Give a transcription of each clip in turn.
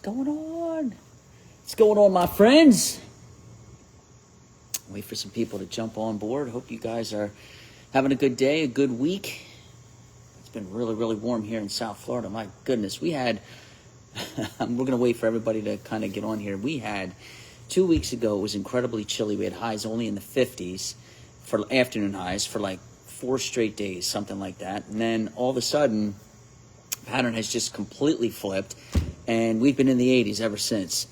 going on? What's going on, my friends? Wait for some people to jump on board. Hope you guys are having a good day, a good week. It's been really, really warm here in South Florida. My goodness, we had, we're going to wait for everybody to kind of get on here. We had, 2 weeks ago, it was incredibly chilly. We had highs only in the 50s for afternoon highs for like 4 straight days, something like that. And then all of a sudden, pattern has just completely flipped, and we've been in the 80s ever since.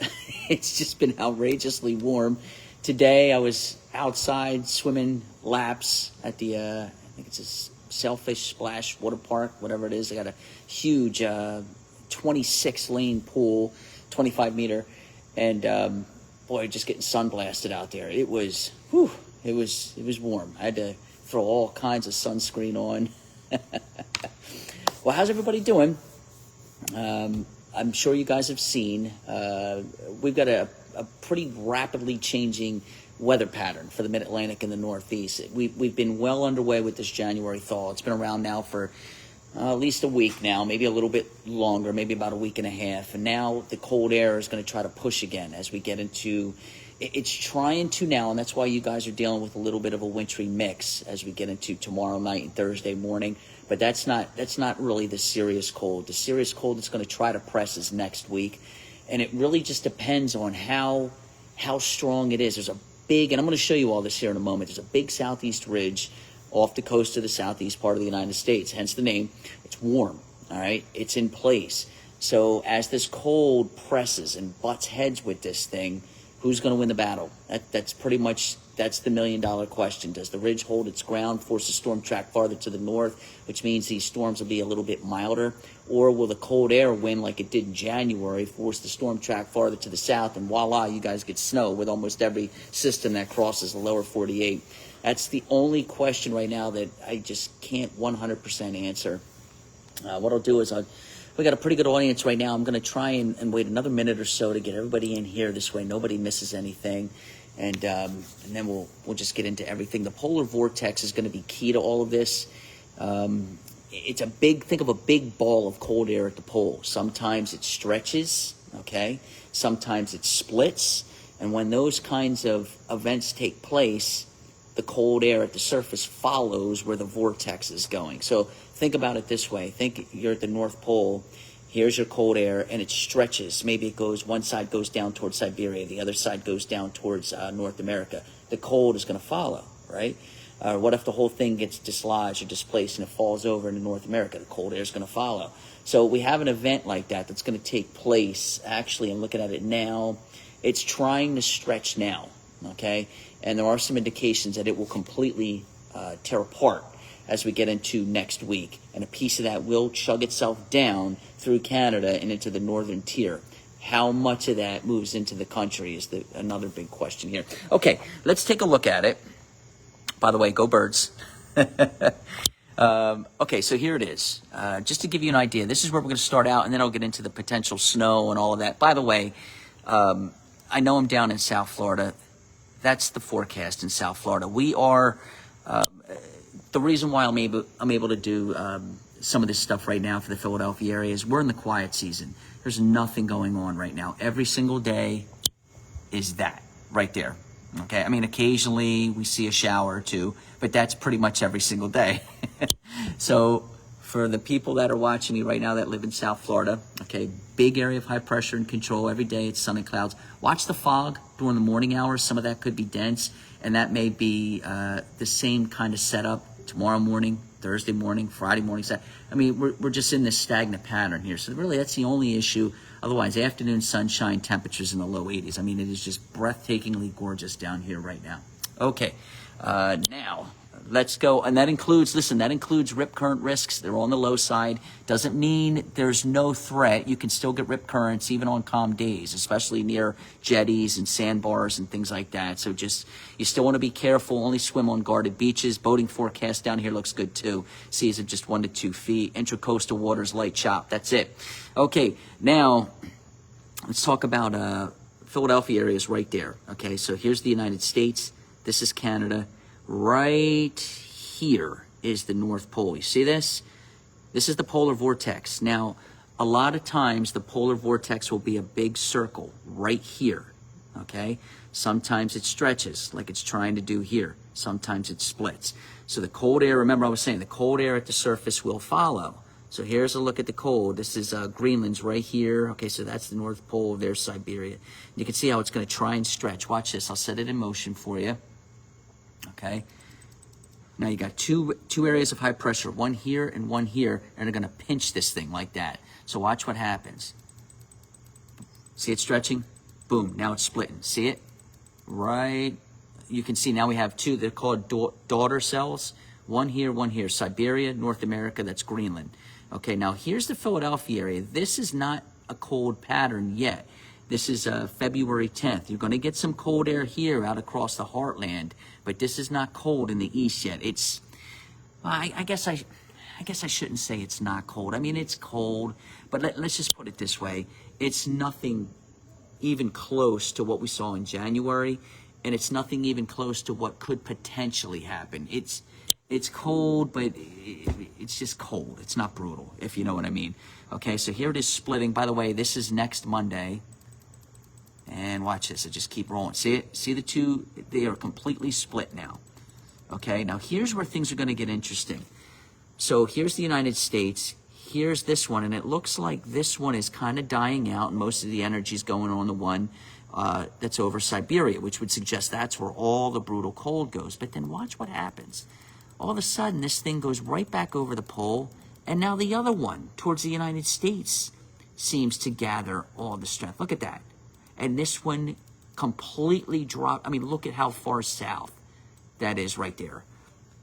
It's just been outrageously warm. Today I was outside swimming laps at the I think it's a Sailfish Splash water park, whatever it is. They got a huge 26 lane pool, 25 meter, and boy, just getting sun blasted out there. It was it was warm. I had to throw all kinds of sunscreen on. Well, how's everybody doing? I'm sure you guys have seen, we've got a pretty rapidly changing weather pattern for the Mid-Atlantic and the Northeast. We've been well underway with this January thaw. It's been around now for at least a week now, maybe a little bit longer, maybe about a week and a half. And now the cold air is going to try to push again as we get into, it's trying to now, and that's why you guys are dealing with a little bit of a wintry mix as we get into tomorrow night and Thursday morning. But that's not really the serious cold. The serious cold that's going to try to press is next week. And it really just depends on how strong it is. There's a big, and I'm going to show you all this here in a moment, there's a big southeast ridge off the coast of the southeast part of the United States, hence the name. It's warm, all right? It's in place. So as this cold presses and butts heads with this thing, who's going to win the battle? That's pretty much, that's the million-dollar question. Does the ridge hold its ground, force the storm track farther to the north, which means these storms will be a little bit milder? Or will the cold air win like it did in January, force the storm track farther to the south, and voila, you guys get snow with almost every system that crosses the lower 48? That's the only question right now that I just can't 100% answer. What I'll do is we got a pretty good audience right now. I'm going to try and wait another minute or so to get everybody in here. This way nobody misses anything. And then we'll just get into everything. The polar vortex is going to be key to all of this. It's a big, think of a big ball of cold air at the pole. Sometimes it stretches, okay? Sometimes it splits. And when those kinds of events take place, the cold air at the surface follows where the vortex is going. So think about it this way. Think you're at the North Pole. Here's your cold air, and it stretches. Maybe it goes, one side goes down towards Siberia, the other side goes down towards North America. The cold is going to follow, right? What if the whole thing gets dislodged or displaced and it falls over into North America? The cold air is going to follow. So we have an event like that that's going to take place. Actually, I'm looking at it now. It's trying to stretch now, okay? And there are some indications that it will completely tear apart as we get into next week. And a piece of that will chug itself down through Canada and into the northern tier. How much of that moves into the country is another big question here. Okay, let's take a look at it. By the way, go Birds. Okay, so here it is. Just to give you an idea, this is where we're going to start out, and then I'll get into the potential snow and all of that. By the way, I know I'm down in South Florida. That's the forecast in South Florida. We are, the reason why I'm able to do some of this stuff right now for the Philadelphia area is we're in the quiet season. There's nothing going on right now. Every single day is that right there. Okay, I mean, occasionally we see a shower or two, but that's pretty much every single day. So for the people that are watching me right now that live in South Florida, okay, big area of high pressure and control. Every day it's sun and clouds. Watch the fog during the morning hours. Some of that could be dense, and that may be the same kind of setup tomorrow morning, Thursday morning, Friday morning. I mean, we're just in this stagnant pattern here. So really, that's the only issue. Otherwise, afternoon sunshine, temperatures in the low 80s. I mean, it is just breathtakingly gorgeous down here right now. Okay, now let's go. And that includes, listen, that includes rip current risks. They're on the low side. Doesn't mean there's no threat. You can still get rip currents even on calm days, especially near jetties and sandbars and things like that. So just, you still want to be careful. Only swim on guarded beaches. Boating forecast down here looks good too. Seas at just 1 to 2 feet. Intracoastal waters, light chop. That's it. Okay, now let's talk about Philadelphia areas right there. Okay, so here's the United States. This is Canada. Right here is the North Pole. You see this? This is the polar vortex. Now, a lot of times the polar vortex will be a big circle right here, okay? Sometimes it stretches like it's trying to do here. Sometimes it splits. So the cold air, remember I was saying, the cold air at the surface will follow. So here's a look at the cold. This is Greenland's right here. Okay, so that's the North Pole. There's Siberia. You can see how it's going to try and stretch. Watch this. I'll set it in motion for you. Okay. Now you got two areas of high pressure, one here and one here, and they're going to pinch this thing like that. So watch what happens. See it stretching? Boom. Now it's splitting. See it? Right. You can see now we have two. They're called daughter cells. One here, Siberia, North America, that's Greenland. Okay, now here's the Philadelphia area. This is not a cold pattern yet. This is February 10th. You're going to get some cold air here out across the heartland, but this is not cold in the east yet. It's, I guess I shouldn't say it's not cold. I mean, it's cold, but let's just put it this way. It's nothing even close to what we saw in January, and it's nothing even close to what could potentially happen. It's cold, but it's just cold. It's not brutal, if you know what I mean. Okay, so here it is splitting. By the way, this is next Monday. And watch this. I just keep rolling. See it? See the two? They are completely split now. Okay, now here's where things are going to get interesting. So here's the United States. Here's this one, and it looks like this one is kind of dying out, and most of the energy is going on the one that's over Siberia, which would suggest that's where all the brutal cold goes. But then watch what happens. All of a sudden, this thing goes right back over the pole, and now the other one, towards the United States, seems to gather all the strength. Look at that. And this one completely dropped. I mean, look at how far south that is right there.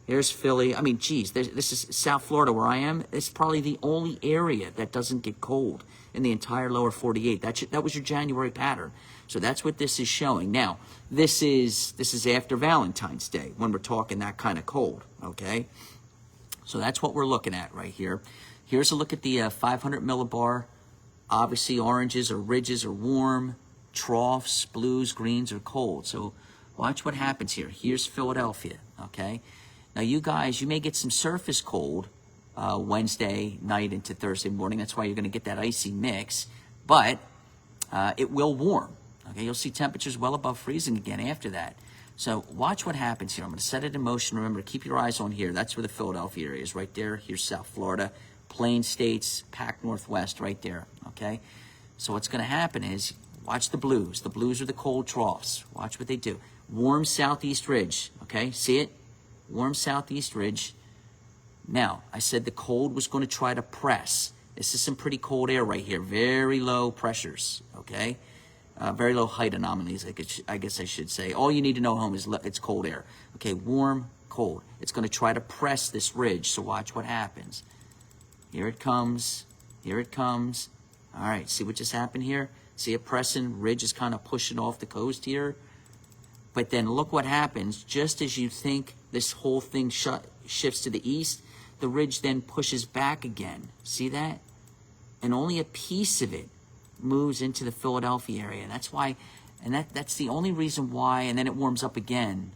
Here's Philly. I mean, geez, this is South Florida where I am. It's probably the only area that doesn't get cold in the entire lower 48. That was your January pattern. So that's what this is showing. Now, this is after Valentine's Day when we're talking that kind of cold, okay? So that's what we're looking at right here. Here's a look at the 500 millibar. Obviously, oranges or ridges are warm. Troughs, blues, greens are cold. So watch what happens here. Here's Philadelphia, okay? Now, you guys, you may get some surface cold Wednesday night into Thursday morning. That's why you're going to get that icy mix. But it will warm. Okay, you'll see temperatures well above freezing again after that. So watch what happens here. I'm going to set it in motion. Remember to keep your eyes on here. That's where the Philadelphia area is, right there. Here's South Florida, Plain States, Pac Northwest, right there. Okay, so what's going to happen is watch the blues. The blues are the cold troughs. Watch what they do. Warm southeast ridge. Okay, see it? Warm southeast ridge. Now, I said the cold was going to try to press. This is some pretty cold air right here. Very low pressures. Okay. Very low height anomalies, I guess I should say. All you need to know, home, is it's cold air. Okay, warm, cold. It's going to try to press this ridge, so watch what happens. Here it comes. Here it comes. All right, see what just happened here? See it pressing? Ridge is kind of pushing off the coast here. But then look what happens. Just as you think this whole thing shifts to the east, the ridge then pushes back again. See that? And only a piece of it moves into the Philadelphia area. That's why, and that's the only reason why, and then it warms up again.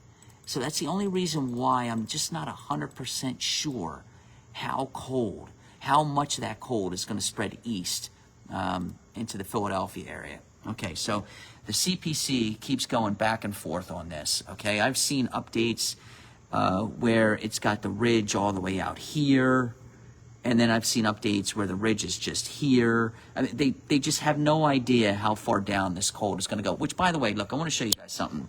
So that's the only reason why I'm just not 100% sure how much of that cold is going to spread east into the Philadelphia area. Okay, so the CPC keeps going back and forth on this. Okay, I've seen updates where it's got the ridge all the way out here. And then I've seen updates where the ridge is just here. I mean, they just have no idea how far down this cold is going to go. Which, by the way, look, I want to show you guys something.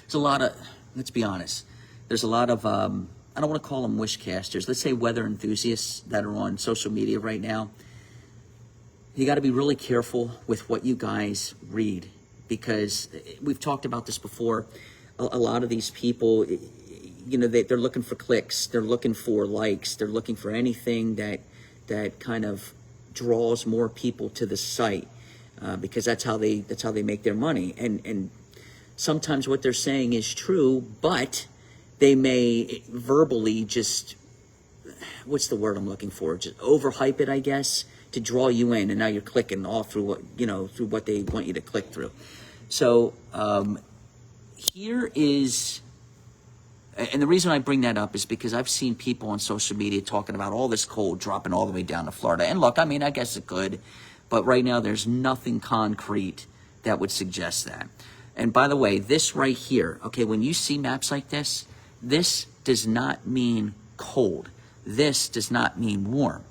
There's a lot of, let's be honest, there's a lot of, I don't want to call them wishcasters. Let's say weather enthusiasts that are on social media right now. You got to be really careful with what you guys read, because we've talked about this before. A lot of these people, you know, they're looking for clicks, they're looking for likes, they're looking for anything that kind of draws more people to the site, because that's how they make their money. And sometimes what they're saying is true, but they may verbally just, what's the word I'm looking for? Just overhype it, I guess, to draw you in, and now you're clicking all through what they want you to click through. So here is And the reason I bring that up is because I've seen people on social media talking about all this cold dropping all the way down to Florida. And look, I mean, I guess it could, but right now there's nothing concrete that would suggest that. And by the way, this right here, okay, when you see maps like this does not mean cold. This does not mean warm.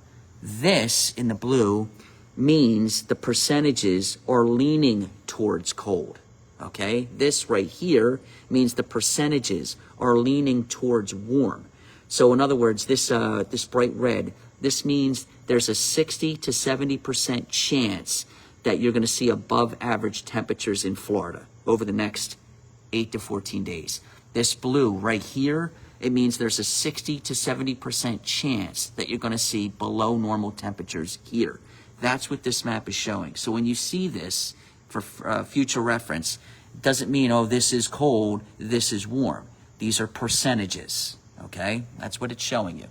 This in the blue means the percentages are leaning towards cold. Okay, this right here means the percentages are leaning towards warm. So in other words, this bright red, this means there's a 60 to 70% chance that you're going to see above average temperatures in Florida over the next 8 to 14 days. This blue right here, it means there's a 60 to 70% chance that you're going to see below normal temperatures here. That's what this map is showing. So when you see this, for future reference, doesn't mean, oh, this is cold, this is warm. These are percentages, okay? That's what it's showing you.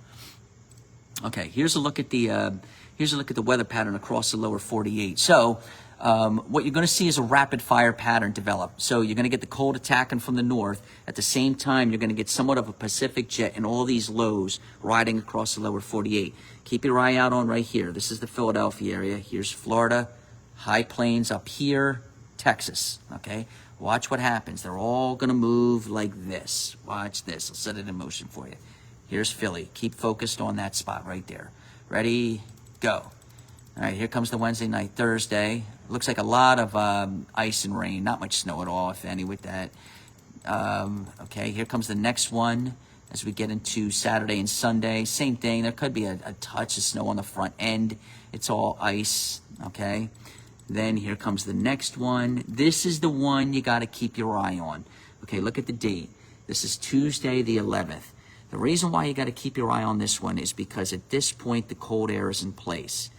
Okay, here's a look at the weather pattern across the lower 48. So what you're going to see is a rapid fire pattern develop. So you're going to get the cold attacking from the north. At the same time, you're going to get somewhat of a Pacific jet and all these lows riding across the lower 48. Keep your eye out on right here. This is the Philadelphia area. Here's Florida, high plains up here, Texas, okay? Watch what happens. They're all going to move like this. Watch this. I'll set it in motion for you. Here's Philly. Keep focused on that spot right there. Ready? Go. All right, here comes the Wednesday night, Thursday. Looks like a lot of ice and rain. Not much snow at all, if any, with that. Okay, here comes the next one as we get into Saturday and Sunday. Same thing. There could be a touch of snow on the front end. It's all ice, okay? Then here comes the next one. This is the one you got to keep your eye on. Okay, look at the date. This is Tuesday the 11th. The reason why you got to keep your eye on this one is because at this point, the cold air is in place.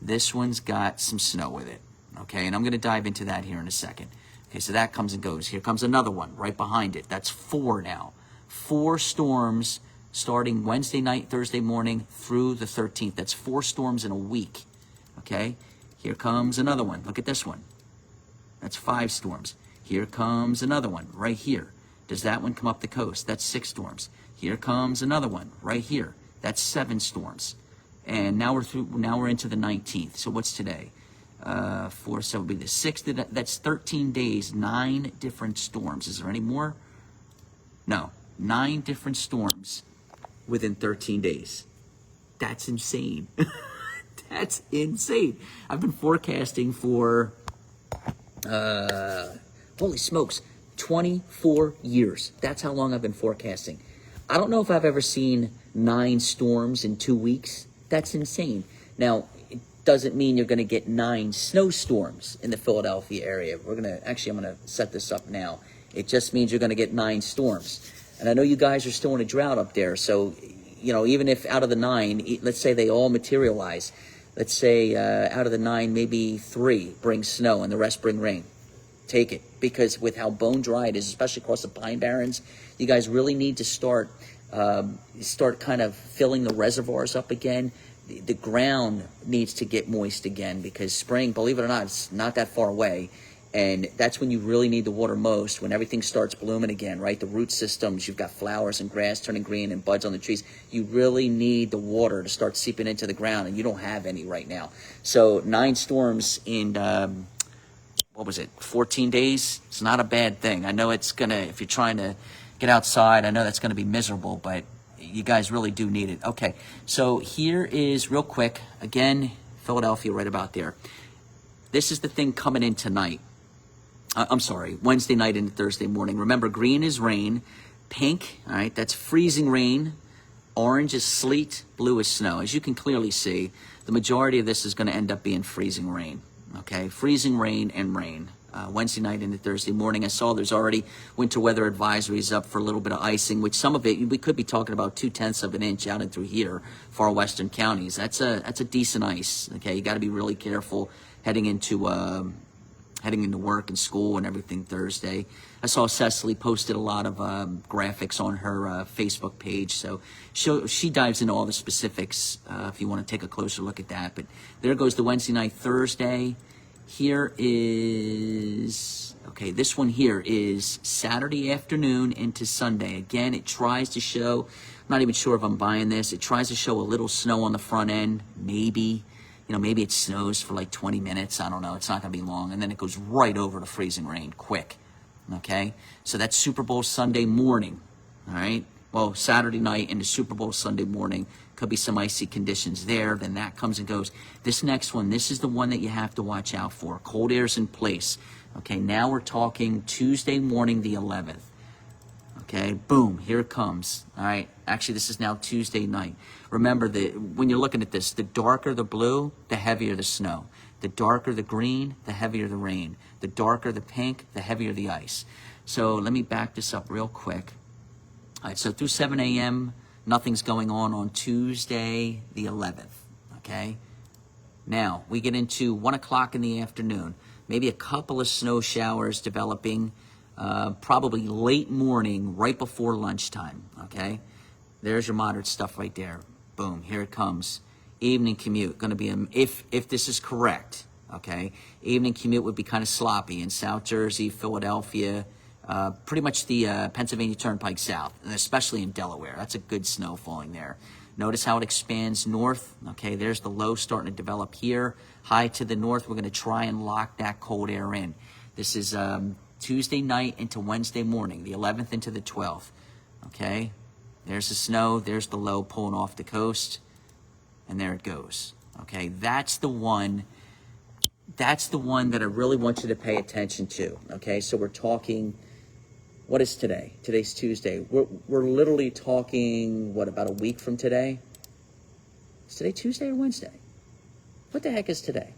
This one's got some snow with it, okay? And I'm going to dive into that here in a second. Okay, so that comes and goes. Here comes another one right behind it. That's 4 now. 4 storms starting Wednesday night, Thursday morning through the 13th. That's 4 storms in a week, okay? Here comes another one. Look at this one. That's 5 storms. Here comes another one right here. Does that one come up the coast? That's 6 storms. Here comes another one right here. That's 7 storms. And now we're into the 19th. So what's today? 4, so it would be the 6th. That's 13 days, 9 different storms. Is there any more? No. 9 different storms within 13 days. That's insane. That's insane. I've been forecasting for, holy smokes, 24 years. That's how long I've been forecasting. I don't know if I've ever seen 9 storms in 2 weeks. That's insane. Now, it doesn't mean you're going to get 9 snowstorms in the Philadelphia area. I'm going to set this up now. It just means you're going to get 9 storms. And I know you guys are still in a drought up there. So, you know, even if out of the 9, let's say they all materialize, let's say out of the 9, maybe 3 bring snow and the rest bring rain. Take it. Because with how bone dry it is, especially across the Pine Barrens, you guys really need to start kind of filling the reservoirs up again. The ground needs to get moist again because spring, believe it or not, it's not that far away. And that's when you really need the water most, when everything starts blooming again, right? The root systems, you've got flowers and grass turning green and buds on the trees. You really need the water to start seeping into the ground, and you don't have any right now. So 9 storms in, 14 days? It's not a bad thing. I know it's going to, if you're trying to get outside, I know that's going to be miserable, but you guys really do need it. Okay, so here is, real quick, again, Philadelphia right about there. This is the thing coming in tonight. Wednesday night into Thursday morning. Remember, green is rain. Pink, all right, that's freezing rain. Orange is sleet. Blue is snow. As you can clearly see, the majority of this is going to end up being freezing rain. Okay, freezing rain and rain. Wednesday night into Thursday morning. I saw there's already winter weather advisories up for a little bit of icing, which some of it, we could be talking about 0.2 of an inch out and through here, far western counties. That's a decent ice. Okay, you got to be really careful heading into work and school and everything Thursday. I saw Cecily posted a lot of graphics on her Facebook page, so she dives into all the specifics if you want to take a closer look at that. But there goes the Wednesday night, Thursday. Here is, okay, this one here is Saturday afternoon into Sunday. Again, it tries to show, I'm not even sure if I'm buying this. It tries to show a little snow on the front end, maybe. You know, maybe it snows for like 20 minutes. I don't know. It's not going to be long. And then it goes right over to freezing rain quick. Okay? So that's Super Bowl Sunday morning. All right? Well, Saturday night into Super Bowl Sunday morning. Could be some icy conditions there. Then that comes and goes. This next one, this is the one that you have to watch out for. Cold air's in place. Okay, now we're talking Tuesday morning, the 11th. Okay, boom, here it comes. All right, actually, this is now Tuesday night. Remember, when you're looking at this, the darker the blue, the heavier the snow. The darker the green, the heavier the rain. The darker the pink, the heavier the ice. So let me back this up real quick. All right, so through 7 a.m., nothing's going on Tuesday the 11th, okay? Now, we get into 1 o'clock in the afternoon. Maybe a couple of snow showers developing, probably late morning, right before lunchtime, okay? There's your moderate stuff right there. Boom, here it comes. Evening commute, going to be, if this is correct, okay? Evening commute would be kind of sloppy in South Jersey, Philadelphia, pretty much the Pennsylvania Turnpike South, and especially in Delaware. That's a good snow falling there. Notice how it expands north. Okay, there's the low starting to develop here. High to the north, we're going to try and lock that cold air in. This is Tuesday night into Wednesday morning, the 11th into the 12th. Okay, there's the snow, there's the low pulling off the coast, and there it goes. Okay, that's the one that I really want you to pay attention to. Okay, so we're talking, what is today? Today's Tuesday. We're literally talking, what, about a week from today? Is today Tuesday or Wednesday? What the heck is today?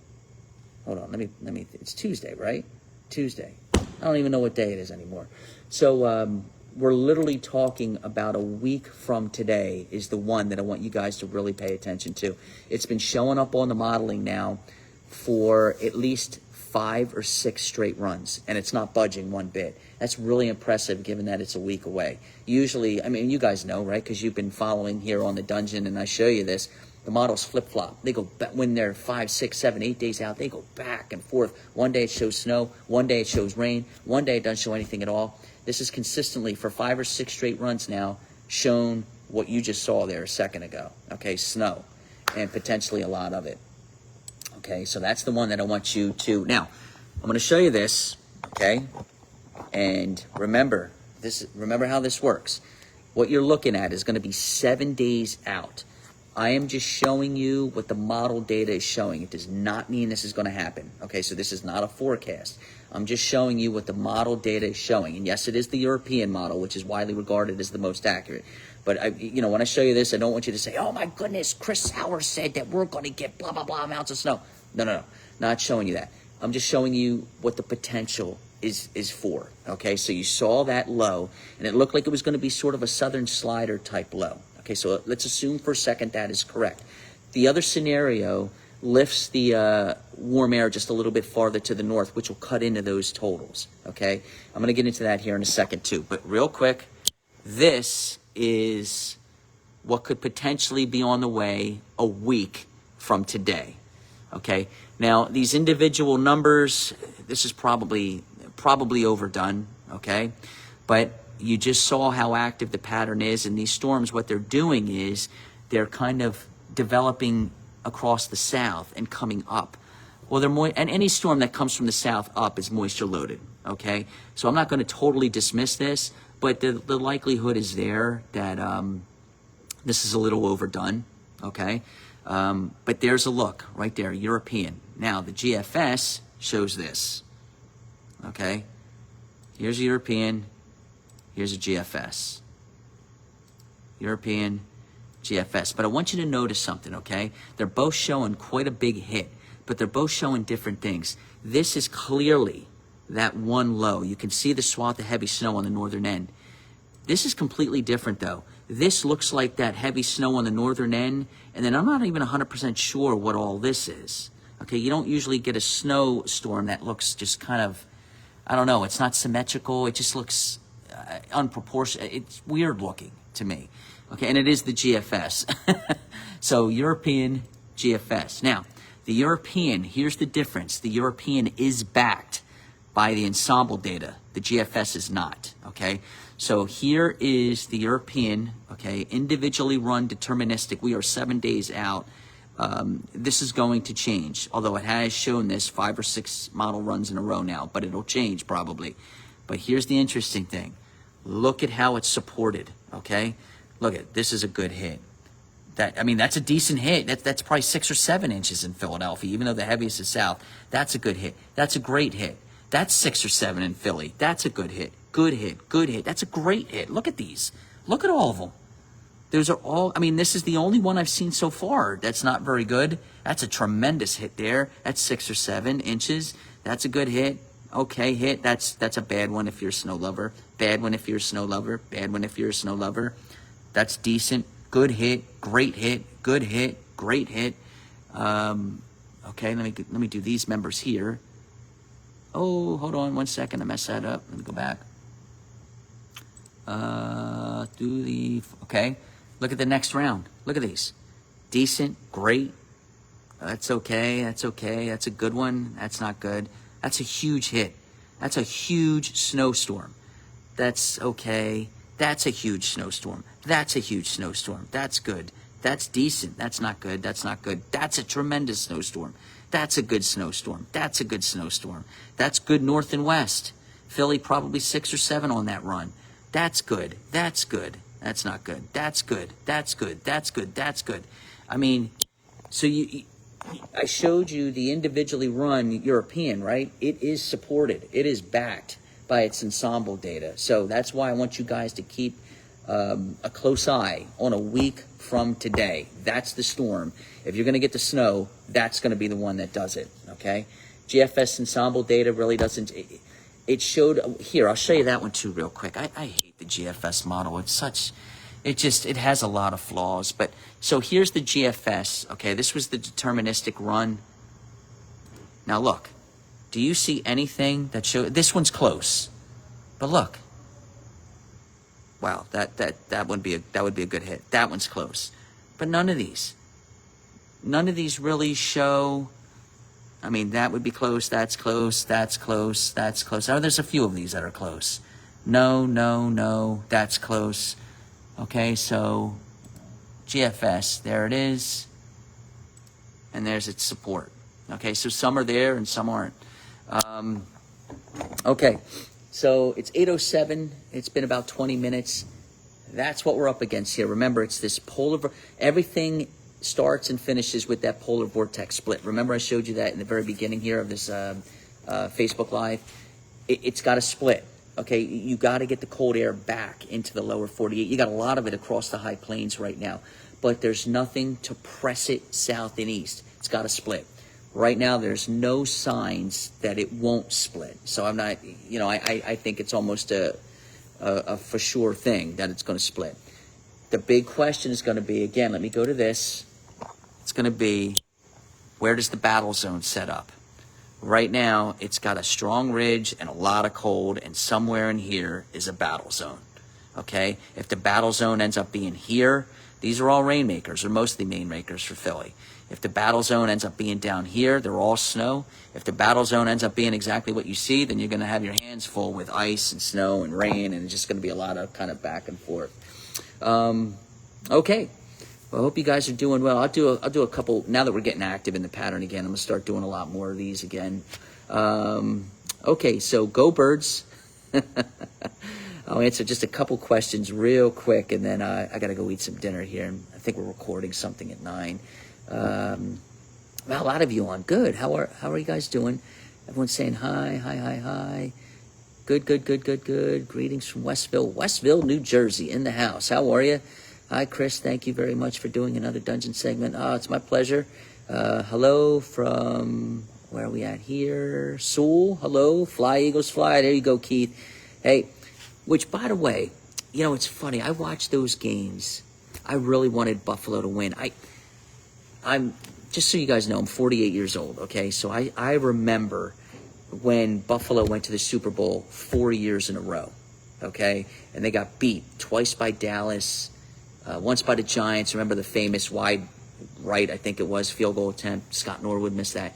Hold on, let me, it's Tuesday, right? Tuesday. I don't even know what day it is anymore. So we're literally talking about a week from today is the one that I want you guys to really pay attention to. It's been showing up on the modeling now for at least 5 or 6 straight runs, and it's not budging one bit. That's really impressive given that it's a week away. Usually, I mean, you guys know, right? Because you've been following here on the dungeon, and I show you this. The models flip-flop. They go back when they're 5, 6, 7, 8 days out. They go back and forth. One day it shows snow. One day it shows rain. One day it doesn't show anything at all. This is consistently for 5 or 6 straight runs now shown what you just saw there a second ago. Okay, snow, and potentially a lot of it. Okay, so that's the one that I want you to. Now, I'm going to show you this. Okay, and remember this. Remember how this works. What you're looking at is going to be 7 days out. I am just showing you what the model data is showing. It does not mean this is going to happen. Okay, so this is not a forecast. I'm just showing you what the model data is showing. And yes, it is the European model, which is widely regarded as the most accurate. But, when I show you this, I don't want you to say, oh, my goodness, Chris Sowers said that we're going to get blah, blah, blah amounts of snow. No. Not showing you that. I'm just showing you what the potential is for. Okay, so you saw that low, and it looked like it was going to be sort of a southern slider type low. Okay, so let's assume for a second that is correct. The other scenario lifts the warm air just a little bit farther to the north, which will cut into those totals, okay? I'm going to get into that here in a second too. But real quick, this is what could potentially be on the way a week from today, okay? Now, these individual numbers, this is probably overdone, okay? But you just saw how active the pattern is, and these storms, what they're doing is they're kind of developing across the south and coming up. Well, and any storm that comes from the south up is moisture loaded, okay? So I'm not going to totally dismiss this, but the likelihood is there that this is a little overdone, okay? But there's a look right there, European. Now, the GFS shows this, okay? Here's European. Here's a GFS. European, GFS. But I want you to notice something, okay? They're both showing quite a big hit, but they're both showing different things. This is clearly that one low. You can see the swath of heavy snow on the northern end. This is completely different, though. This looks like that heavy snow on the northern end, and then I'm not even 100% sure what all this is. Okay, you don't usually get a snowstorm that looks just kind of, I don't know, it's not symmetrical. It just looks unproportionate. It's weird looking to me. Okay, and it is the GFS. So European GFS. Now, The European, here's the difference. The European is backed by the ensemble data. The GFS is not, okay? So here is the European, okay, individually run deterministic. We are 7 days out. This is going to change, although it has shown this 5 or 6 model runs in a row now, but it'll change probably. But here's the interesting thing. Look at how it's supported, okay? Look at, this is a good hit. That's a decent hit. That's probably 6 or 7 inches in Philadelphia, even though the heaviest is south. That's a good hit. That's a great hit. That's 6 or 7 in Philly. That's a good hit. Good hit. Good hit. That's a great hit. Look at these. Look at all of them. Those are all, this is the only one I've seen so far that's not very good. That's a tremendous hit there. That's 6 or 7 inches. That's a good hit. Okay, hit. That's a bad one if you're a snow lover. Bad one if you're a snow lover. Bad one if you're a snow lover. That's decent. Good hit. Great hit. Good hit. Great hit. Okay, let me do these members here. Oh, hold on 1 second. I messed that up. Let me go back. Okay. Look at the next round. Look at these. Decent, great. That's okay. That's okay. That's a good one. That's not good. That's a huge hit. That's a huge snowstorm. That's okay. That's a huge snowstorm. That's a huge snowstorm. That's good. That's decent. That's not good. That's not good. That's a tremendous snowstorm. That's a good snowstorm. That's a good snowstorm. That's good north and west. Philly probably 6 or 7 on that run. That's good. That's good. That's not good. That's good. That's good. That's good. That's good. So I showed you the individually run European, right? It is supported. It is backed by its ensemble data. So that's why I want you guys to keep a close eye on a week from today. That's the storm. If you're going to get the snow, that's going to be the one that does it, okay? GFS ensemble data really doesn't... It showed... Here, I'll show you that one too real quick. I hate the GFS model. It's such... It has a lot of flaws. But so here's the GFS, okay? This was the deterministic run. Now look. Do you see anything that shows... This one's close. But look. Wow, that would be a good hit. That one's close. But none of these really show... that would be close, that's close, that's close, that's close. Oh, there's a few of these that are close. No, that's close. Okay, so GFS, there it is. And there's its support. Okay, so some are there and some aren't. Okay, so it's 8:07. It's been about 20 minutes. That's what we're up against here. Remember, it's this polar... Everything starts and finishes with that polar vortex split. Remember I showed you that in the very beginning here of this Facebook Live? It's got to split, okay? You got to get the cold air back into the lower 48. You got a lot of it across the high plains right now, but there's nothing to press it south and east. It's got to split. Right now, there's no signs that it won't split. So I'm not, I think it's almost a for sure thing that it's going to split. The big question is going to be, again, let me go to this. It's going to be, where does the battle zone set up? Right now, it's got a strong ridge and a lot of cold, and somewhere in here is a battle zone, okay? If the battle zone ends up being here, these are all rainmakers, or mostly rainmakers for Philly. If the battle zone ends up being down here, they're all snow. If the battle zone ends up being exactly what you see, then you're going to have your hands full with ice and snow and rain, and it's just going to be a lot of kind of back and forth. Okay. Well, I hope you guys are doing well. I'll do a couple, now that we're getting active in the pattern again, I'm going to start doing a lot more of these again. Okay, so go birds. I'll answer just a couple questions real quick, and then I got to go eat some dinner here. I think we're recording something at 9. Well, a lot of you on. Good. How are you guys doing? Everyone's saying hi. Good. Greetings from Westville, New Jersey, in the house. How are you? Hi, Chris. Thank you very much for doing another dungeon segment. It's my pleasure. Hello from, where are we at here? Sewell. Hello. Fly, Eagles, fly. There you go, Keith. Hey, which, by the way, it's funny. I watched those games. I really wanted Buffalo to win. I'm just so you guys know, I'm 48 years old, okay? So I remember when Buffalo went to the Super Bowl 4 years in a row, okay? And they got beat twice by Dallas, once by the Giants. Remember the famous wide right, I think it was, field goal attempt. Scott Norwood missed that.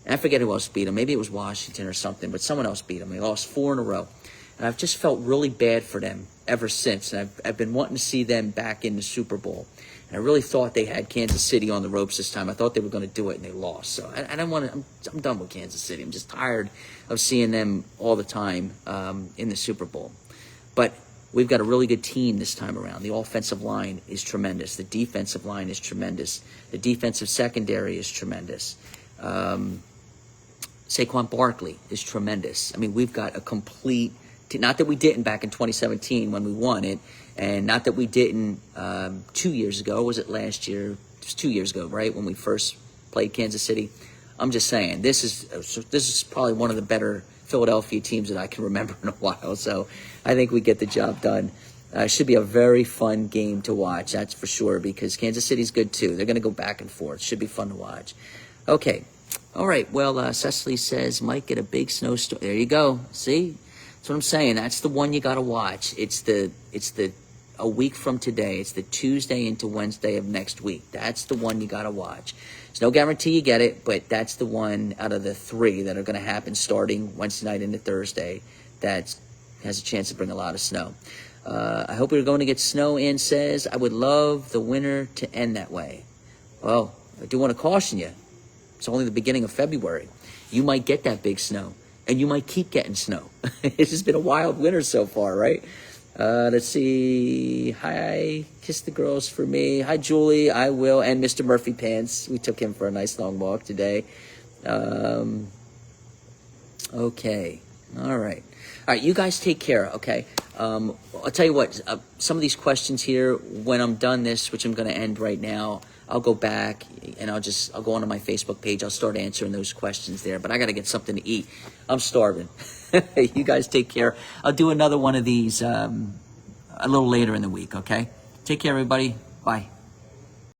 And I forget who else beat them. Maybe it was Washington or something, but someone else beat them. They lost 4 in a row. And I've just felt really bad for them ever since. And I've been wanting to see them back in the Super Bowl. And I really thought they had Kansas City on the ropes this time. I thought they were going to do it, and they lost. So I don't want to. I'm done with Kansas City. I'm just tired of seeing them all the time in the Super Bowl. But we've got a really good team this time around. The offensive line is tremendous. The defensive line is tremendous. The defensive secondary is tremendous. Saquon Barkley is tremendous. I mean, we've got a complete. Not that we didn't back in 2017 when we won it, and not that we didn't 2 years ago. Was it last year? It was 2 years ago, right, when we first played Kansas City. I'm just saying, this is probably one of the better Philadelphia teams that I can remember in a while. So I think we get the job done. It should be a very fun game to watch, that's for sure, because Kansas City's good too. They're going to go back and forth. Should be fun to watch. Okay. All right. Well, Cecily says, might get a big snowstorm. There you go. See? That's what I'm saying. That's the one you got to watch. It's a week from today. It's the Tuesday into Wednesday of next week. That's the one you got to watch. There's no guarantee you get it, but that's the one out of the 3 that are going to happen starting Wednesday night into Thursday that has a chance to bring a lot of snow. I hope we're going to get snow. Ann says, I would love the winter to end that way. Well, I do want to caution you. It's only the beginning of February. You might get that big snow, and you might keep getting snow. It's just been a wild winter so far, right? Let's see. Hi, kiss the girls for me. Hi, Julie. I will. And Mr. Murphy Pants. We took him for a nice long walk today. Okay. All right. All right, you guys take care, okay? I'll tell you what, some of these questions here, when I'm done this, which I'm going to end right now, I'll go back and I'll go onto my Facebook page. I'll start answering those questions there, but I got to get something to eat. I'm starving. You guys take care. I'll do another one of these a little later in the week, okay? Take care, everybody. Bye.